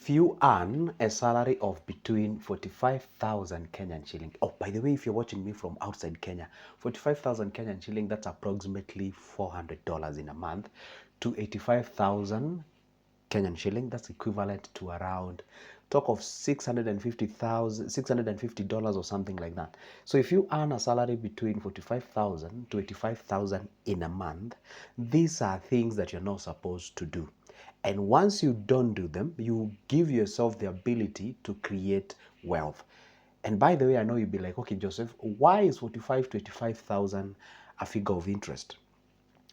If you earn a salary of between 45,000 Kenyan shilling, oh, by the way, if you're watching me from outside Kenya, 45,000 Kenyan shilling, that's approximately $400 in a month, to 85,000 Kenyan shilling, that's equivalent to around talk of 650,000, $650 or something like that. So if you earn a salary between 45,000 to 85,000 in a month, these are things that you're not supposed to do. And once you don't do them, you give yourself the ability to create wealth. And by the way, I know you'll be like, okay, Joseph, why is 45 to 85,000 a figure of interest?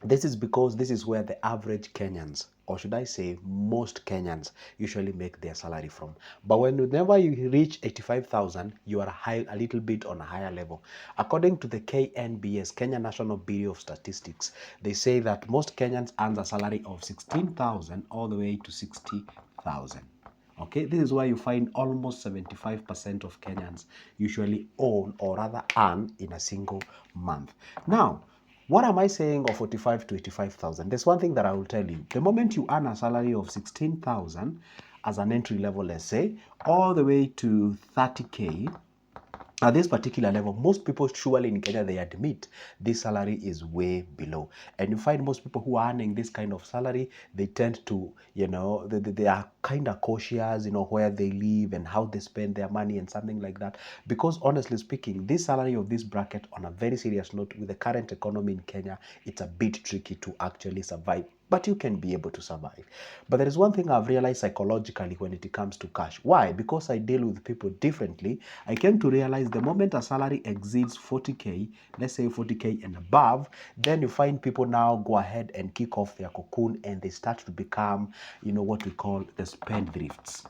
This is because this is where the average Kenyans, or should I say most Kenyans, usually make their salary from. But whenever you reach 85,000, you are a little bit on a higher level. According to the KNBS, Kenya National Bureau of Statistics, they say that most Kenyans earn a salary of 16,000 all the way to 60,000. Okay, this is why you find almost 75% of Kenyans usually own or rather earn in a single month. Now, what am I saying of 45 to 85,000? There's one thing that I will tell you. The moment you earn a salary of 16,000 as an entry level, let's say, all the way to 30K, at this particular level, most people surely in Kenya, they admit this salary is way below. And you find most people who are earning this kind of salary, they tend to, they are kind of cautious, where they live and how they spend their money and something like that. Because honestly speaking, this salary of this bracket, on a very serious note, with the current economy in Kenya, it's a bit tricky to actually survive. But you can be able to survive. But there is one thing I've realized psychologically when it comes to cash. Why? Because I deal with people differently. I came to realize the moment a salary exceeds 40K, let's say 40K and above, then you find people now go ahead and kick off their cocoon and they start to become, what we call the spendthrifts.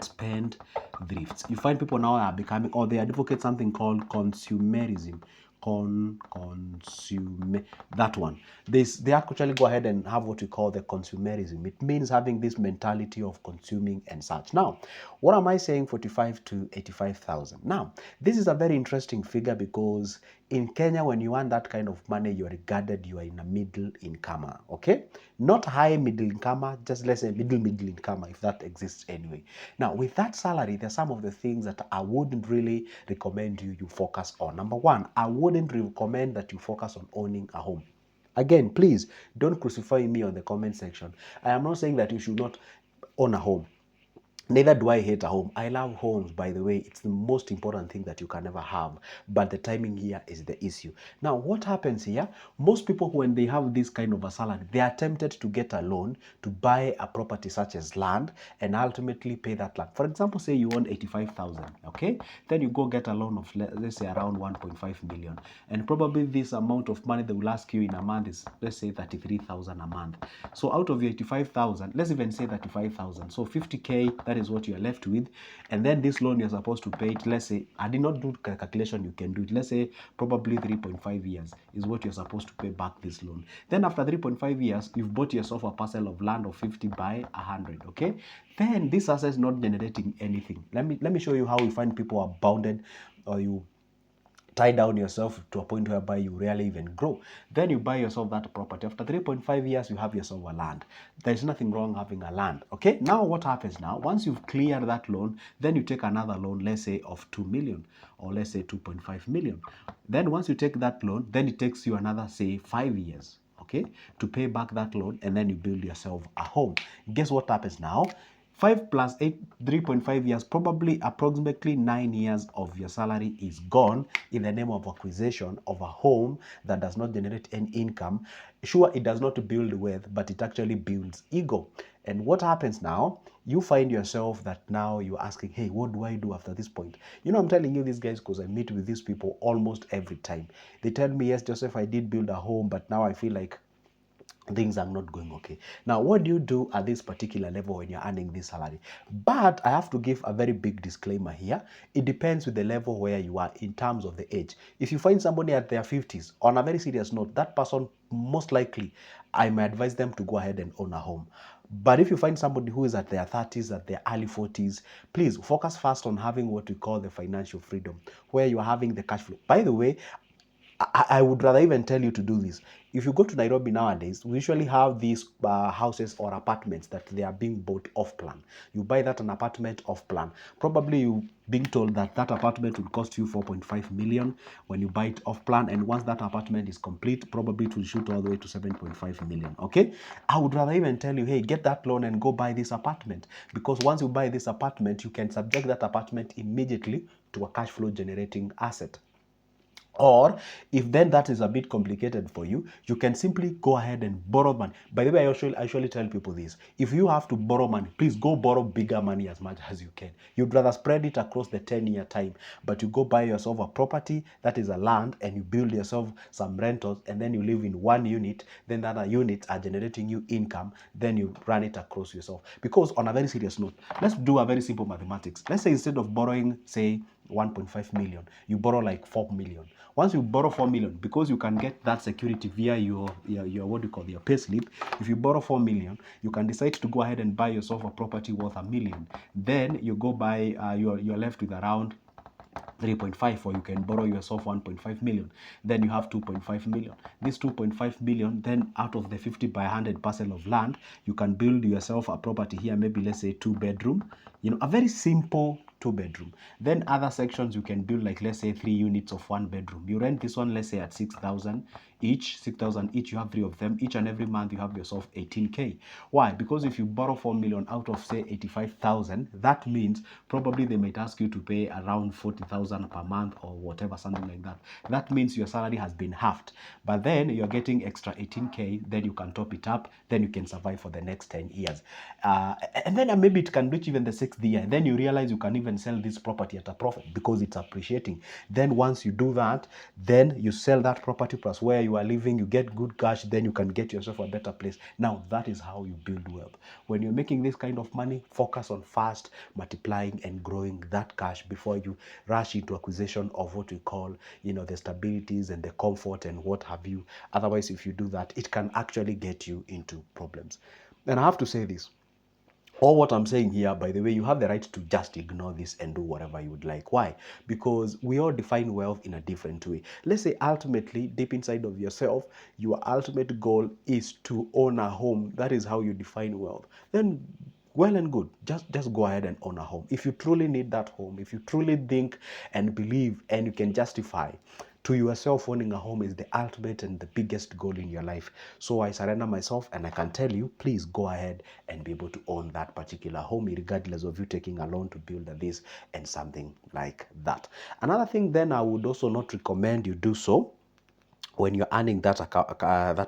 Spendthrifts. You find people now are becoming, or they advocate something called consumerism. Consume that one. They actually go ahead and have what we call the consumerism. It means having this mentality of consuming and such. Now, what am I saying 45 to 85,000? Now, this is a very interesting figure because in Kenya, when you earn that kind of money, you are regarded, you are in a middle incomer, okay? Not high middle incomer, just let's say middle incomer, if that exists anyway. Now, with that salary, there's some of the things that I wouldn't really recommend you focus on. Number one, I wouldn't recommend that you focus on owning a home. Again, please don't crucify me on the comment section. I am not saying that you should not own a home. Neither do I hate a home. I love homes, by the way. It's the most important thing that you can ever have. But the timing here is the issue. Now, what happens here? Most people, when they have this kind of a salary, they are tempted to get a loan to buy a property such as land and ultimately pay that land. For example, say you own 85,000, okay? Then you go get a loan of, let's say, around 1.5 million. And probably this amount of money they will ask you in a month is, let's say, 33,000 a month. So out of your 85,000, let's even say 35,000. So 50K, that is what you are left with. And then this loan you're supposed to pay it, let's say, I did not do the calculation, you can do it. Let's say probably 3.5 years is what you're supposed to pay back this loan. Then after 3.5 years, you've bought yourself a parcel of land of 50 by 100, okay? Then this asset is not generating anything. Let me show you how we find people are bounded, or you tie down yourself to a point whereby you rarely even grow. Then you buy yourself that property. After 3.5 years, you have yourself a land. There's nothing wrong having a land. Okay, now what happens now? Once you've cleared that loan, then you take another loan, let's say of 2 million, or let's say 2.5 million. Then once you take that loan, then it takes you another, say, 5 years, okay, to pay back that loan, and then you build yourself a home. Guess what happens now? 5 plus 8, 3.5 years, probably approximately 9 years of your salary is gone in the name of acquisition of a home that does not generate any income. Sure, it does not build wealth, but it actually builds ego. And what happens now? You find yourself that now you're asking, hey, what do I do after this point? I'm telling you this, guys, because I meet with these people almost every time. They tell me, yes, Joseph, I did build a home, but now I feel like things are not going okay. Now, what do you do at this particular level when you're earning this salary? But I have to give a very big disclaimer here. It depends with the level where you are in terms of the age. If you find somebody at their 50s, on a very serious note, that person most likely, I may advise them to go ahead and own a home. But if you find somebody who is at their 30s, at their early 40s, please focus first on having what we call the financial freedom, where you're having the cash flow. By the way, I would rather even tell you to do this. If you go to Nairobi nowadays, we usually have these houses or apartments that they are being bought off plan. You buy that an apartment off plan. Probably you being told that that apartment will cost you 4.5 million when you buy it off plan, and once that apartment is complete, probably it will shoot all the way to 7.5 million. Okay, I would rather even tell you, hey, get that loan and go buy this apartment, because once you buy this apartment, you can subject that apartment immediately to a cash flow generating asset. Or if then that is a bit complicated for you, you can simply go ahead and borrow money. By the way, I usually tell people this. If you have to borrow money, please go borrow bigger money as much as you can. You'd rather spread it across the 10-year time, but you go buy yourself a property that is a land and you build yourself some rentals, and then you live in one unit, then the other units are generating you income, then you run it across yourself. Because on a very serious note, let's do a very simple mathematics. Let's say instead of borrowing, say, 1.5 million, you borrow like 4 million. Once you borrow 4 million, because you can get that security via your what do you call, your pay slip. If you borrow 4 million, you can decide to go ahead and buy yourself a property worth $1 million. Then you go buy, you're left with around 3.5, or you can borrow yourself 1.5 million. Then you have 2.5 million. This 2.5 million, then out of the 50 by 100 parcel of land, you can build yourself a property here, maybe let's say 2-bedroom, a very simple 2-bedroom. Then other sections you can build, like let's say 3 units of 1-bedroom. You rent this one, let's say at 6,000 each. 6,000 each, you have 3 of them. Each and every month you have yourself 18k. Why? Because if you borrow 4 million out of say 85,000, that means probably they might ask you to pay around 40,000 per month or whatever, something like that. That means your salary has been halved, but then you're getting extra 18k. Then you can top it up, then you can survive for the next 10 years, and then maybe it can reach even the 6th year. Then you realize you can even sell this property at a profit because it's appreciating. Then once you do that, then you sell that property plus where you are living, you get good cash, then you can get yourself a better place. Now that is how you build wealth. When you're making this kind of money, focus on fast multiplying and growing that cash before you rush into acquisition of what we call, the stabilities and the comfort and what have you. Otherwise, if you do that, it can actually get you into problems. And I have to say this, all what I'm saying here, by the way, you have the right to just ignore this and do whatever you would like. Why? Because we all define wealth in a different way. Let's say ultimately, deep inside of yourself, your ultimate goal is to own a home. That is how you define wealth. Then well and good, just go ahead and own a home. If you truly need that home, if you truly think and believe and you can justify to yourself, owning a home is the ultimate and the biggest goal in your life. So I surrender myself, and I can tell you, please go ahead and be able to own that particular home, regardless of you taking a loan to build this and something like that. Another thing then, I would also not recommend you do so when you're earning that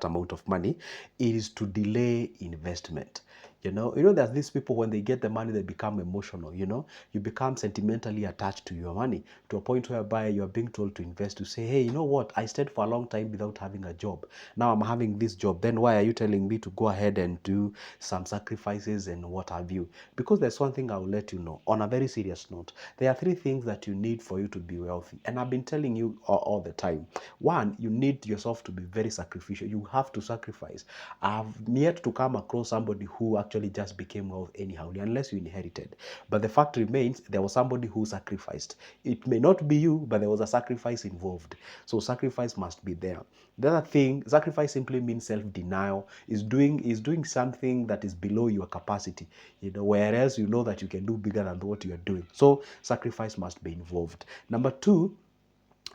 amount of money, is to delay investment. There's these people, when they get the money, they become emotional. You become sentimentally attached to your money, to a point whereby you're being told to invest. To say, hey, you know what, I stayed for a long time without having a job. Now I'm having this job. Then why are you telling me to go ahead and do some sacrifices and what have you? Because there's one thing I will let you know on a very serious note. There are 3 things that you need for you to be wealthy, and I've been telling you all the time. One, you need yourself to be very sacrificial. You have to sacrifice. I've yet to come across somebody who actually just became wealth anyhow, unless you inherited. But the fact remains, there was somebody who sacrificed. It may not be you, but there was a sacrifice involved. So sacrifice must be there. The other thing, sacrifice simply means self-denial. Is doing something that is below your capacity, whereas you know that you can do bigger than what you are doing. So sacrifice must be involved. Number 2,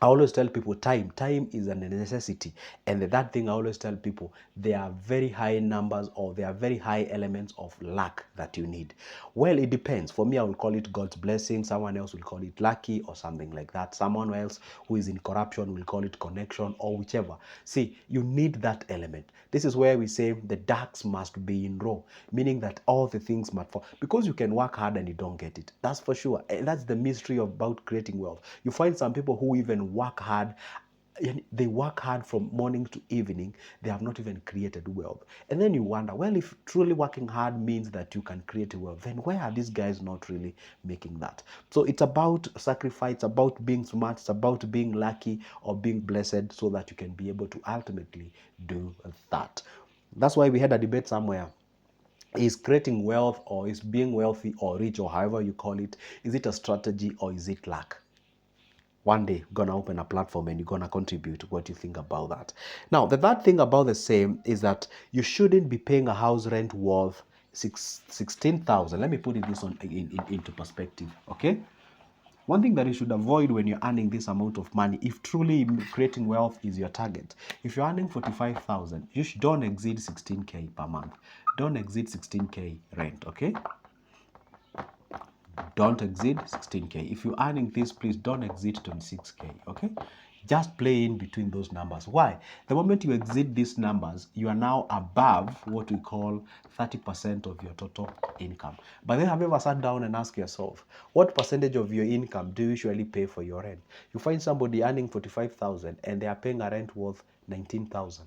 I always tell people time is a necessity. And that thing I always tell people, there are very high numbers, or there are very high elements of luck that you need. Well, it depends. For me, I will call it God's blessing. Someone else will call it lucky or something like that. Someone else who is in corruption will call it connection, or whichever. See, you need that element. This is where we say the ducks must be in row, meaning that all the things must fall. Because you can work hard and you don't get it. That's for sure. And that's the mystery about creating wealth. You find some people who even work hard. They work hard from morning to evening. They have not even created wealth. And then you wonder, well, if truly working hard means that you can create wealth, then why are these guys not really making that? So it's about sacrifice, it's about being smart, it's about being lucky or being blessed, so that you can be able to ultimately do that. That's why we had a debate somewhere. Is creating wealth, or is being wealthy or rich, or however you call it, is it a strategy or is it luck? One day, you're gonna open a platform and you're gonna contribute. What do you think about that? Now, the bad thing about the same is that you shouldn't be paying a house rent worth 16,000. Let me put it this on into perspective, okay? One thing that you should avoid when you're earning this amount of money, if truly creating wealth is your target, if you're earning 45,000, don't exceed 16K per month. Don't exceed 16K rent, okay? Don't exceed 16K. If you're earning this, please don't exceed 26K, okay? Just play in between those numbers. Why? The moment you exceed these numbers, you are now above what we call 30% of your total income. But then have you ever sat down and asked yourself, what percentage of your income do you usually pay for your rent? You find somebody earning 45,000 and they are paying a rent worth 19,000.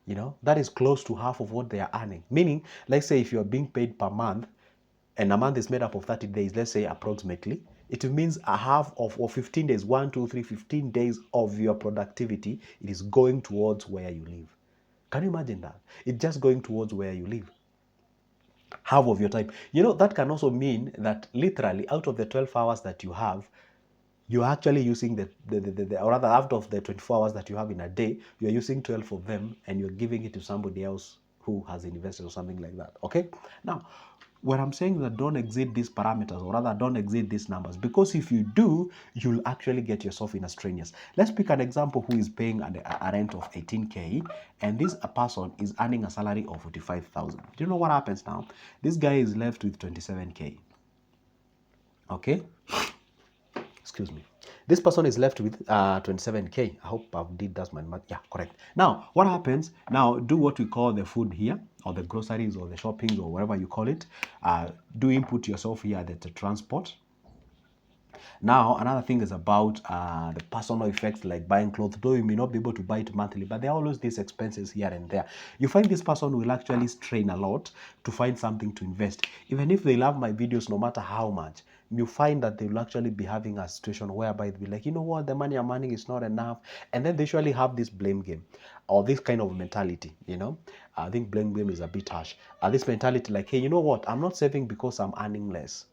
You know, that is close to half of what they are earning. Meaning, let's say if you're being paid per month, and a month is made up of 30 days, let's say approximately, it means a half of, or 15 days, 1, 2, 3, 15 days of your productivity, it is going towards where you live. Can you imagine that? It's just going towards where you live. Half of your time. You know, that can also mean that literally out of the 12 hours that you have, you're actually using or rather out of the 24 hours that you have in a day, you're using 12 of them and you're giving it to somebody else who has invested or something like that, okay? Now, when I'm saying that don't exceed these parameters, or rather don't exceed these numbers, because if you do, you'll actually get yourself in a strenuous. Let's pick an example who is paying a rent of 18K and this person is earning a salary of 45,000. Do you know what happens now? This guy is left with 27K, okay? Excuse me. This person is left with 27K. I hope I did that my math. Yeah, correct. Now, what happens? Now, do what we call the food here, or the groceries, or the shopping, or whatever you call it. Do input yourself here at the transport. Now, another thing is about the personal effects, like buying clothes. Though you may not be able to buy it monthly, but there are always these expenses here and there. You find this person will actually strain a lot to find something to invest. Even if they love my videos, no matter how much, you find that they will actually be having a situation whereby they'll be like, you know what, the money I'm earning is not enough. And then they usually have this blame game or this kind of mentality, you know. I think blame game is a bit harsh. This mentality like, hey, you know what, I'm not saving because I'm earning less.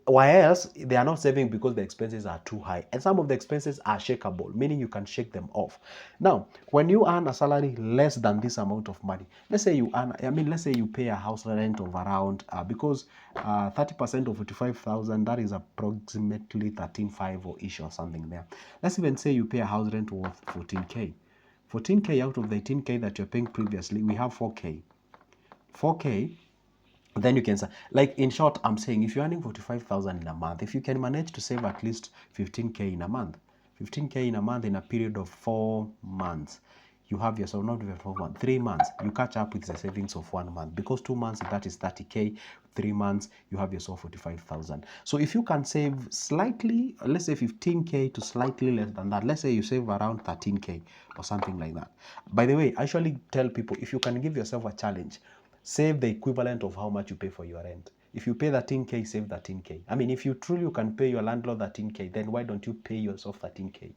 Why else they are not saving because the expenses are too high, and some of the expenses are shakeable, meaning you can shake them off. Now, when you earn a salary less than this amount of money, let's say you earn, let's say you pay a house rent of around because 30% of 45,000, that is approximately 13.5 or ish or something there. Let's even say you pay a house rent worth 14K. 14K out of the 18K that you're paying previously, we have 4K. 4K. Then you can say, like, in short, I'm saying if you're earning 45,000 in a month, if you can manage to save at least 15K in a month, 15K in a month in a period of 4 months, you have yourself, not even 4 months, 3 months, you catch up with the savings of 1 month, because 2 months, that is 30K, 3 months, you have yourself 45,000. So if you can save slightly, let's say 15K to slightly less than that, let's say you save around 13K or something like that. By the way, I usually tell people, if you can give yourself a challenge, save the equivalent of how much you pay for your rent. If you pay 13K, save 13K. I mean, if you truly can pay your landlord 13K, then why don't you pay yourself 13K?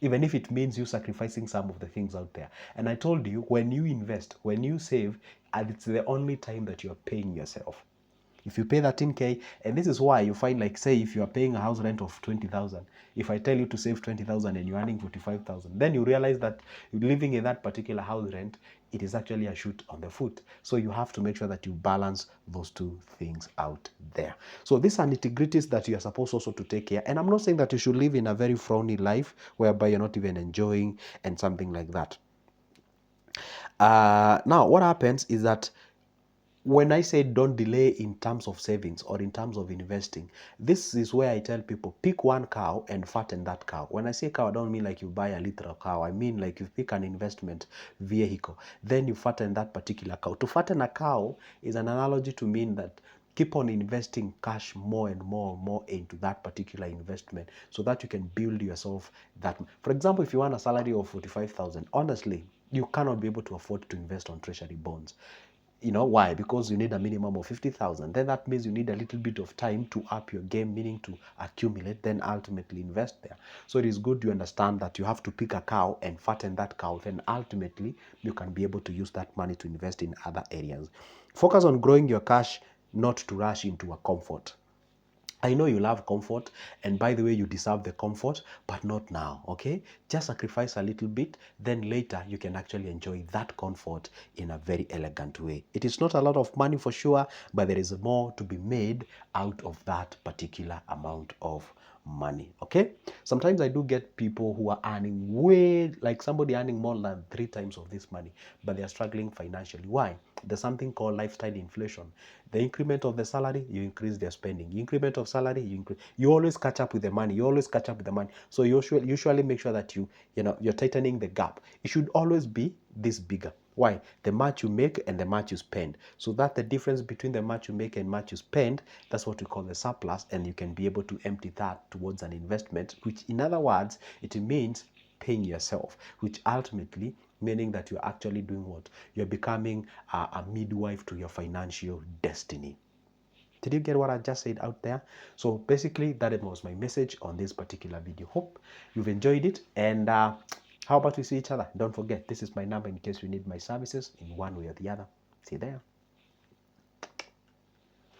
Even if it means you sacrificing some of the things out there. And I told you, when you invest, when you save, and it's the only time that you're paying yourself. If you pay 13K, and this is why you find, like, say, if you are paying a house rent of 20,000, if I tell you to save 20,000 and you're earning 45,000, then you realize that living in that particular house rent, it is actually a shoot on the foot. So you have to make sure that you balance those two things out there. So these are nitty-gritties that you are supposed also to take care. And I'm not saying that you should live in a very frowny life whereby you're not even enjoying and something like that. Now, what happens is that when I say don't delay in terms of savings or in terms of investing, this is where I tell people, pick one cow and fatten that cow. When I say cow, I don't mean like you buy a literal cow. I mean like you pick an investment vehicle, then you fatten that particular cow. To fatten a cow is an analogy to mean that keep on investing cash more and more and more into that particular investment so that you can build yourself that. For example, if you want a salary of 45,000, honestly, you cannot be able to afford to invest on treasury bonds. You know why? Because you need a minimum of 50,000. Then that means you need a little bit of time to up your game, meaning to accumulate, then ultimately invest there. So it is good you understand that you have to pick a cow and fatten that cow. Then ultimately you can be able to use that money to invest in other areas. Focus on growing your cash, not to rush into a comfort. I know you love comfort, and by the way, you deserve the comfort, but not now, okay? Just sacrifice a little bit, then later you can actually enjoy that comfort in a very elegant way. It is not a lot of money for sure, but there is more to be made out of that particular amount of money, okay? Sometimes I do get people who are earning way, like somebody earning more than 3 times of this money, but they are struggling financially. Why? There's something called lifestyle inflation. The increment of the salary, you increase their spending. Increment of salary, you always catch up with the money. You always catch up with the money. So you usually make sure that you're tightening the gap. It should always be this bigger. Why? The much you make and the much you spend. So that the difference between the much you make and much you spend, that's what we call the surplus, and you can be able to empty that towards an investment, which in other words, it means paying yourself, which ultimately meaning that you're actually doing what? You're becoming a midwife to your financial destiny. Did you get what I just said out there? So basically, that was my message on this particular video. Hope you've enjoyed it. And how about we see each other? Don't forget, this is my number in case you need my services in one way or the other. See you there.